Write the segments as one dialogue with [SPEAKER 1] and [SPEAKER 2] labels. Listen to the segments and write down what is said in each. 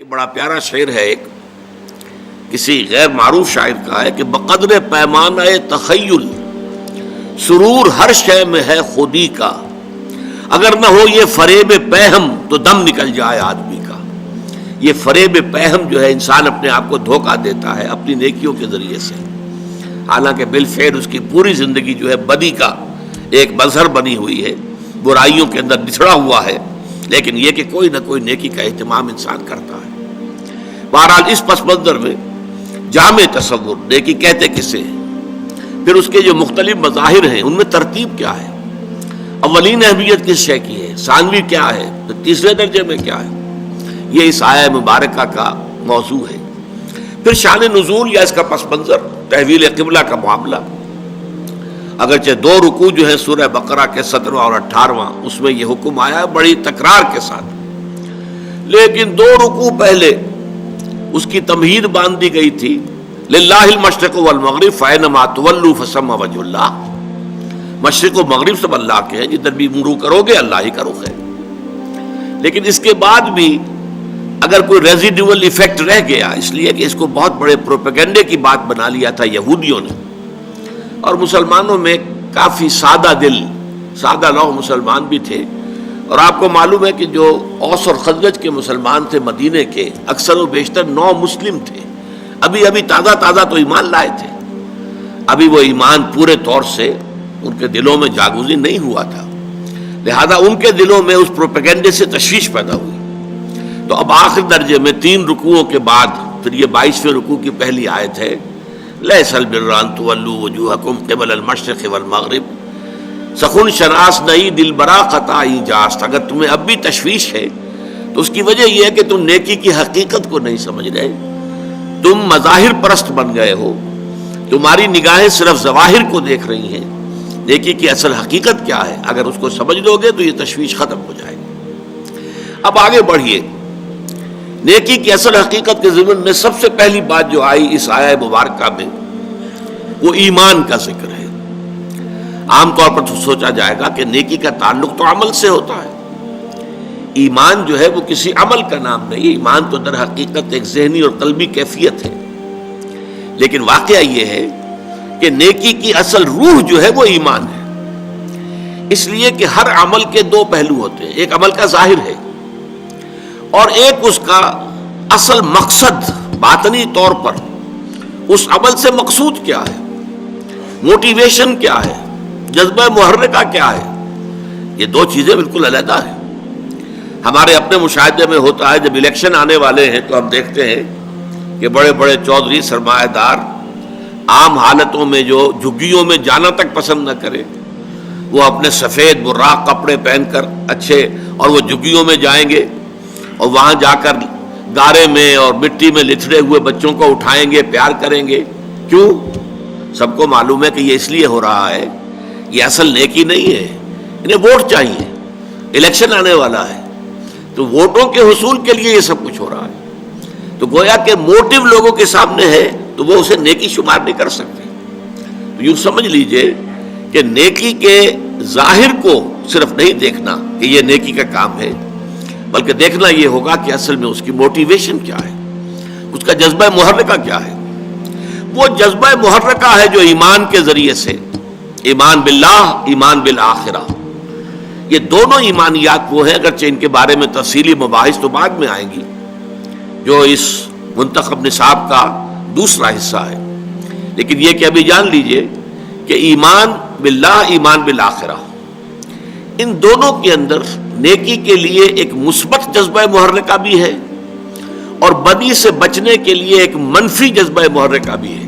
[SPEAKER 1] بڑا پیارا شعر ہے ایک کسی غیر معروف شاعر کا ہے کہ بقدر پیمانہ تخیل سرور ہر شے میں ہے خودی کا، اگر نہ ہو یہ فریب پہم تو دم نکل جائے آدمی کا۔ یہ فریب پہم جو ہے، انسان اپنے آپ کو دھوکہ دیتا ہے اپنی نیکیوں کے ذریعے سے، حالانکہ بالفعل اس کی پوری زندگی جو ہے بدی کا ایک مظہر بنی ہوئی ہے، برائیوں کے اندر بچھڑا ہوا ہے، لیکن یہ کہ کوئی نہ کوئی نیکی کا اہتمام انسان کرتا ہے۔ بہرحال اس پس منظر میں جامع تصور نیکی کہتے کسے ہیں، پھر اس کے جو مختلف مظاہر ہیں ان میں ترتیب کیا ہے، اولین اہمیت کس شے کی ہے، ثانوی کیا ہے، تیسرے درجے میں کیا ہے، یہ اس آیہ مبارکہ کا موضوع ہے۔ پھر شان نزول یا اس کا پس منظر، تحویل قبلہ کا معاملہ، اگرچہ 2 رکوع جو ہے سورہ بقرہ کے 17واں اور 18واں، اس میں یہ حکم آیا بڑی تکرار کے ساتھ، لیکن 2 رکوع پہلے اس کی تمہید باندھ دی گئی تھی، للہ المشرق والمغرب فینما تولوا فثم وجہ اللہ، مشرق و مغرب سب اللہ کے ہیں، جدھر بھی منہ کرو گے اللہ ہی کا رخ ہے۔ لیکن اس کے بعد بھی اگر کوئی ریزیڈیول ایفیکٹ رہ گیا، اس لیے کہ اس کو بہت بڑے پروپیگنڈے کی بات بنا لیا تھا یہودیوں نے، اور مسلمانوں میں کافی سادہ دل، سادہ لوح مسلمان بھی تھے، اور آپ کو معلوم ہے کہ جو اوس اور خزرج کے مسلمان تھے مدینے کے، اکثر و بیشتر نو مسلم تھے، ابھی تازہ تو ایمان لائے تھے، ابھی وہ ایمان پورے طور سے ان کے دلوں میں جاگزین نہیں ہوا تھا، لہذا ان کے دلوں میں اس پروپیگنڈے سے تشویش پیدا ہوئی۔ تو اب آخر درجے میں 3 رکوعوں کے بعد پھر یہ 22ویں رکوع کی پہلی آیت ہے، لیس البر ان تولوا وجوہکم قبل المشرق والمغرب، سخن شناس نہیں دل برا خطائی جاست، اگر تمہیں اب بھی تشویش ہے تو اس کی وجہ یہ ہے کہ تم نیکی کی حقیقت کو نہیں سمجھ رہے، تم مظاہر پرست بن گئے ہو، تمہاری نگاہیں صرف ظواہر کو دیکھ رہی ہیں، نیکی کی اصل حقیقت کیا ہے، اگر اس کو سمجھ لو گے تو یہ تشویش ختم ہو جائے گی۔ اب آگے بڑھیے، نیکی کی اصل حقیقت کے ضمن میں سب سے پہلی بات جو آئی اس آیہ مبارکہ میں وہ ایمان کا ذکر ہے۔ عام طور پر تو سوچا جائے گا کہ نیکی کا تعلق تو عمل سے ہوتا ہے، ایمان جو ہے وہ کسی عمل کا نام نہیں، ایمان تو در حقیقت ایک ذہنی اور قلبی کیفیت ہے، لیکن واقعہ یہ ہے کہ نیکی کی اصل روح جو ہے وہ ایمان ہے، اس لیے کہ ہر عمل کے 2 پہلو ہوتے ہیں، ایک عمل کا ظاہر ہے اور ایک اس کا اصل مقصد، باطنی طور پر اس عمل سے مقصود کیا ہے، موٹیویشن کیا ہے، جذبہ محرکہ کیا ہے، یہ 2 چیزیں بالکل علیحدہ ہیں۔ ہمارے اپنے مشاہدے میں ہوتا ہے، جب الیکشن آنے والے ہیں تو ہم دیکھتے ہیں کہ بڑے بڑے چودھری سرمایہ دار عام حالتوں میں جو جھگیوں میں جانا تک پسند نہ کرے، وہ اپنے سفید براق کپڑے پہن کر اچھے، اور وہ جھگیوں میں جائیں گے اور وہاں جا کر گارے میں اور مٹی میں لتھڑے ہوئے بچوں کو اٹھائیں گے، پیار کریں گے۔ کیوں؟ سب کو معلوم ہے کہ یہ اس لیے ہو رہا ہے، یہ اصل نیکی نہیں ہے، انہیں ووٹ چاہیے، الیکشن آنے والا ہے، تو ووٹوں کے حصول کے لیے یہ سب کچھ ہو رہا ہے۔ تو گویا کہ موٹیو لوگوں کے سامنے ہے تو وہ اسے نیکی شمار نہیں کر سکتے۔ تو یوں سمجھ لیجئے کہ نیکی کے ظاہر کو صرف نہیں دیکھنا کہ یہ نیکی کا کام ہے، بلکہ دیکھنا یہ ہوگا کہ اصل میں اس کی موٹیویشن کیا ہے، اس کا جذبہ محرکہ کیا ہے۔ وہ جذبہ محرکہ ہے جو ایمان کے ذریعے سے، ایمان باللہ، ایمان بالآخرہ، یہ دونوں ایمانیات وہ ہیں، اگرچہ ان کے بارے میں تفصیلی مباحث تو بعد میں آئیں گی، جو اس منتخب نصاب کا دوسرا حصہ ہے، لیکن یہ کہ ابھی جان لیجئے کہ ایمان باللہ، ایمان بالآخرہ، ان دونوں کے اندر نیکی کے لیے ایک مثبت جذبہ محرکہ بھی ہے اور بدی سے بچنے کے لیے ایک منفی جذبہ محرکہ بھی ہے۔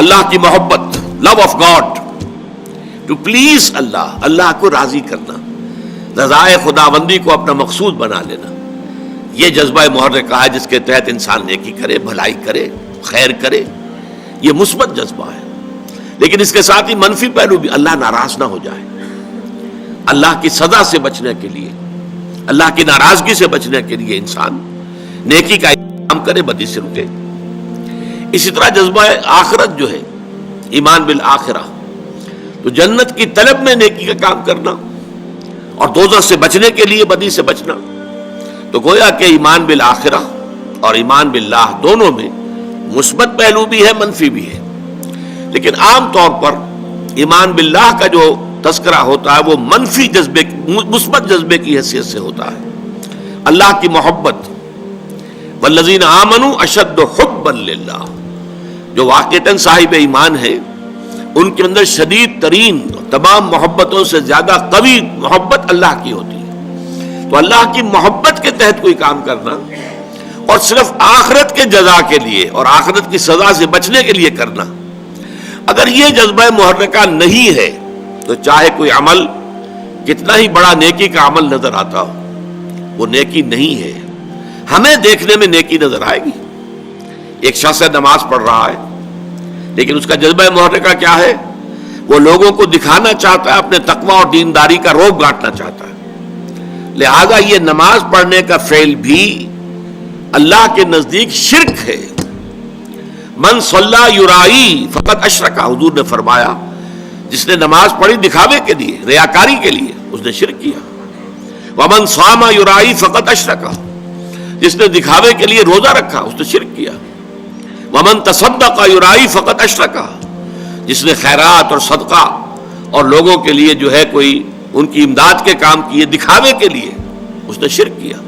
[SPEAKER 1] اللہ کی محبت، love of God, to please اللہ، اللہ کو راضی کرنا، رضائے خداوندی کو اپنا مقصود بنا لینا، یہ جذبہ محرکہ ہے جس کے تحت انسان نیکی کرے، بھلائی کرے، خیر کرے، یہ مثبت جذبہ ہے۔ لیکن اس کے ساتھ ہی منفی پہلو بھی، اللہ ناراض نہ ہو جائے، اللہ کی سزا سے بچنے کے لیے، اللہ کی ناراضگی سے بچنے کے لیے انسان نیکی کا کام کرے، بدی سے رکے۔ اسی طرح جذبہ آخرت جو ہے، ایمان بالآخرہ، تو جنت کی طلب میں نیکی کا کام کرنا اور دوزخ سے بچنے کے لیے بدی سے بچنا، تو گویا کہ ایمان بالآخرہ اور ایمان باللہ دونوں میں مثبت پہلو بھی ہے، منفی بھی ہے، لیکن عام طور پر ایمان باللہ کا جو تذکرہ ہوتا ہے وہ منفی جذبے، مثبت جذبے کی حیثیت سے ہوتا ہے۔ اللہ کی محبت، والذین آمنوا اشد حبا للہ، جو واقعتاً صاحب ایمان ہے ان کے اندر شدید ترین تمام محبتوں سے زیادہ قوی محبت اللہ کی ہوتی ہے۔ تو اللہ کی محبت کے تحت کوئی کام کرنا اور صرف آخرت کے جزا کے لیے اور آخرت کی سزا سے بچنے کے لیے کرنا، اگر یہ جذبہ محرکہ نہیں ہے تو چاہے کوئی عمل کتنا ہی بڑا نیکی کا عمل نظر آتا ہو، وہ نیکی نہیں ہے۔ ہمیں دیکھنے میں نیکی نظر آئے گی، ایک شخص نماز پڑھ رہا ہے لیکن اس کا جذبہ محرکہ کیا ہے؟ وہ لوگوں کو دکھانا چاہتا ہے، اپنے تقوی اور دینداری کا روب گانٹنا چاہتا ہے، لہذا یہ نماز پڑھنے کا فعل بھی اللہ کے نزدیک شرک ہے۔ من صلی یرائی فقط اشرک، حضور نے فرمایا جس نے نماز پڑھی دکھاوے کے لیے، ریاکاری کے لیے، اس نے شرک کیا۔ ومن صام یرائی فقط اشرک، جس نے دکھاوے کے لیے روزہ رکھا اس نے شرک کیا۔ ومن تصدق یرائی فقط اشرک، جس نے خیرات اور صدقہ اور لوگوں کے لیے جو ہے کوئی ان کی امداد کے کام کیے دکھاوے کے لیے، اس نے شرک کیا۔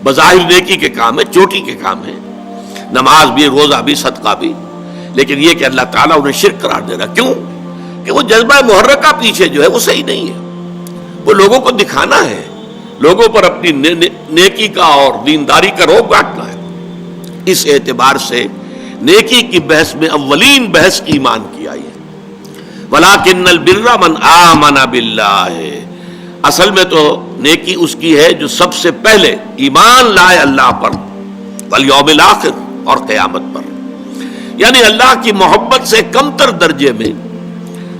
[SPEAKER 1] بظاہر نیکی کے کام ہے، چوٹی کے کام ہے، نماز بھی، روزہ بھی، صدقہ بھی، لیکن یہ کہ اللہ تعالیٰ انہیں شرک قرار دے رہا۔ کیوں؟ کہ وہ جذبہ محرکہ پیچھے جو ہے وہ صحیح نہیں ہے، وہ لوگوں کو دکھانا ہے، لوگوں پر اپنی نیکی کا اور دینداری کا روب گانٹنا ہے۔ اس اعتبار سے نیکی کی بحث میں اولین بحث ایمان کی آئی ہے۔ وَلَٰكِنَّ الْبِرَّ مَنْ آمَنَ بِاللَّهِ، اصل میں تو نیکی اس کی ہے جو سب سے پہلے ایمان لائے اللہ پر، والیوم الآخر، اور قیامت پر۔ یعنی اللہ کی محبت سے کمتر درجے میں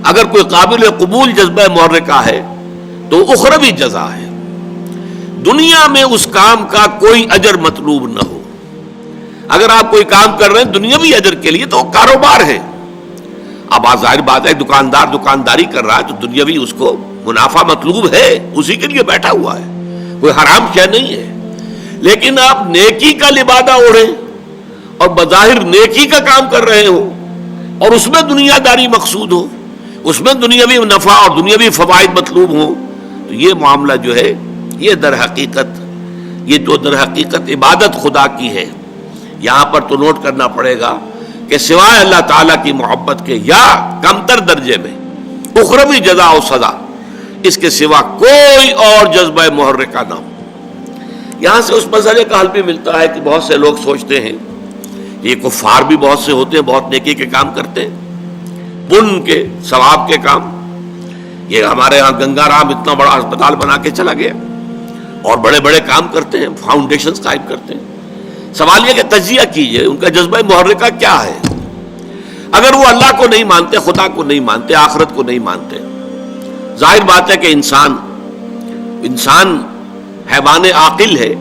[SPEAKER 1] اگر کوئی قابل قبول جذبہ محرکہ ہے تو اخروی جزا ہے، دنیا میں اس کام کا کوئی اجر مطلوب نہ ہو۔ اگر آپ کوئی کام کر رہے ہیں دنیاوی اجر کے لیے تو کاروبار ہے، اب ظاہر بات ہے دکاندار دکانداری کر رہا ہے تو دنیاوی اس کو منافع مطلوب ہے، اسی کے لیے بیٹھا ہوا ہے، کوئی حرام شے نہیں ہے۔ لیکن آپ نیکی کا لبادہ اوڑھیں اور بظاہر نیکی کا کام کر رہے ہو اور اس میں دنیا داری مقصود ہو، اس میں دنیاوی نفع اور دنیاوی فوائد مطلوب ہو، تو یہ معاملہ جو ہے یہ در حقیقت عبادت خدا کی ہے۔ یہاں پر تو نوٹ کرنا پڑے گا کہ سوائے اللہ تعالیٰ کی محبت کے یا کمتر درجے میں اخروی جزا و سزا اس کے سوا کوئی اور جذبہ محرکہ نہ ہو۔ یہاں سے اس مسئلے کا حل بھی ملتا ہے کہ بہت سے لوگ سوچتے ہیں، یہ کفار بھی بہت سے ہوتے ہیں، بہت نیکی کے کام کرتے ہیں، پن کے ثواب کے کام۔ یہ ہمارے ہاں گنگا رام اتنا بڑا اسپتال بنا کے چلا گیا اور بڑے بڑے کام کرتے ہیں، فاؤنڈیشنز قائم کرتے ہیں۔ سوال یہ کہ تجزیہ کیجئے ان کا جذبہ محرکہ کیا ہے۔ اگر وہ اللہ کو نہیں مانتے، خدا کو نہیں مانتے، آخرت کو نہیں مانتے، ظاہر بات ہے کہ انسان حیوان عاقل ہے،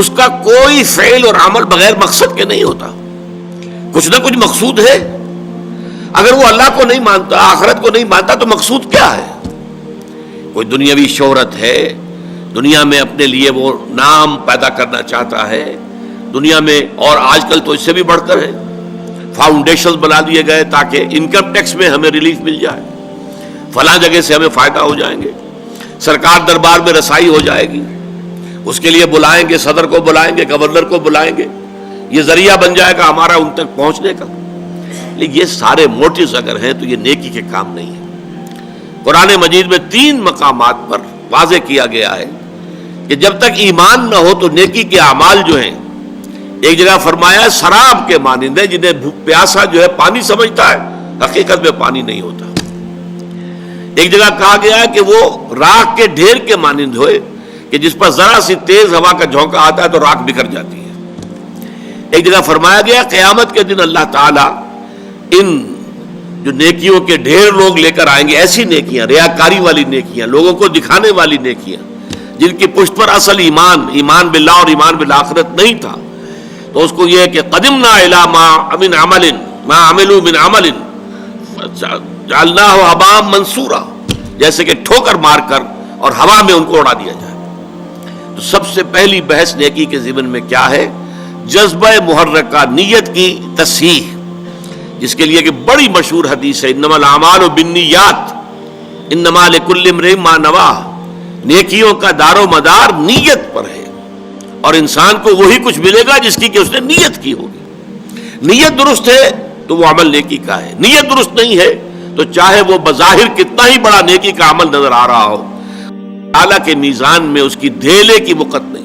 [SPEAKER 1] اس کا کوئی فعل اور عمل بغیر مقصد کے نہیں ہوتا، کچھ نہ کچھ مقصود ہے۔ اگر وہ اللہ کو نہیں مانتا، آخرت کو نہیں مانتا تو مقصود کیا ہے؟ کوئی دنیاوی شہرت ہے، دنیا میں اپنے لیے وہ نام پیدا کرنا چاہتا ہے دنیا میں، اور آج کل تو اس سے بھی بڑھ کر ہے، فاؤنڈیشنز بنا دیے گئے تاکہ انکم ٹیکس میں ہمیں ریلیف مل جائے، فلاں جگہ سے ہمیں فائدہ ہو جائیں گے، سرکار دربار میں رسائی ہو جائے گی، اس کے لیے بلائیں گے، صدر کو بلائیں گے، گورنر کو بلائیں گے، یہ ذریعہ بن جائے گا ہمارا ان تک پہنچنے کا۔ لیکن یہ سارے موٹیوز اگر ہیں تو یہ نیکی کے کام نہیں ہے۔ قرآن مجید میں 3 مقامات پر واضح کیا گیا ہے کہ جب تک ایمان نہ ہو تو نیکی کے اعمال جو ہیں، ایک جگہ فرمایا ہے سراب کے مانند ہے، جنہیں پیاسا جو ہے پانی سمجھتا ہے، حقیقت میں پانی نہیں ہوتا۔ ایک جگہ کہا گیا ہے کہ وہ راکھ کے ڈھیر کے مانند ہوئے کہ جس پر ذرا سی تیز ہوا کا جھونکا آتا ہے تو راکھ بکھر جاتی ہے۔ ایک جگہ فرمایا گیا قیامت کے دن اللہ تعالیٰ ان جو نیکیوں کے ڈھیر لوگ لے کر آئیں گے، ایسی نیکیاں، ریاکاری والی نیکیاں، لوگوں کو دکھانے والی نیکیاں، جن کی پشت پر اصل ایمان باللہ اور ایمان بالآخرت نہیں تھا، تو اس کو یہ ہے کہ قدمنا الی ما عملوا من عمل جعلناہ ھباء منثورا، جیسے کہ ٹھوکر مار کر اور ہوا میں ان کو اڑا دیا جائے۔ تو سب سے پہلی بحث نیکی کے ضمن میں کیا ہے؟ جذبہ محرکہ، نیت کی تصحیح، جس کے لیے کہ بڑی مشہور حدیث ہے انما الاعمال بالنیات انما لکل امرئ ما نویٰ، نیکیوں کا دار و مدار نیت پر ہے، اور انسان کو وہی کچھ ملے گا جس کی کہ اس نے نیت کی ہوگی۔ نیت درست ہے تو وہ عمل نیکی کا ہے، نیت درست نہیں ہے تو چاہے وہ بظاہر کتنا ہی بڑا نیکی کا عمل نظر آ رہا ہو، اعلیٰ کے میزان میں اس کی دھیلے کی وقت نہیں۔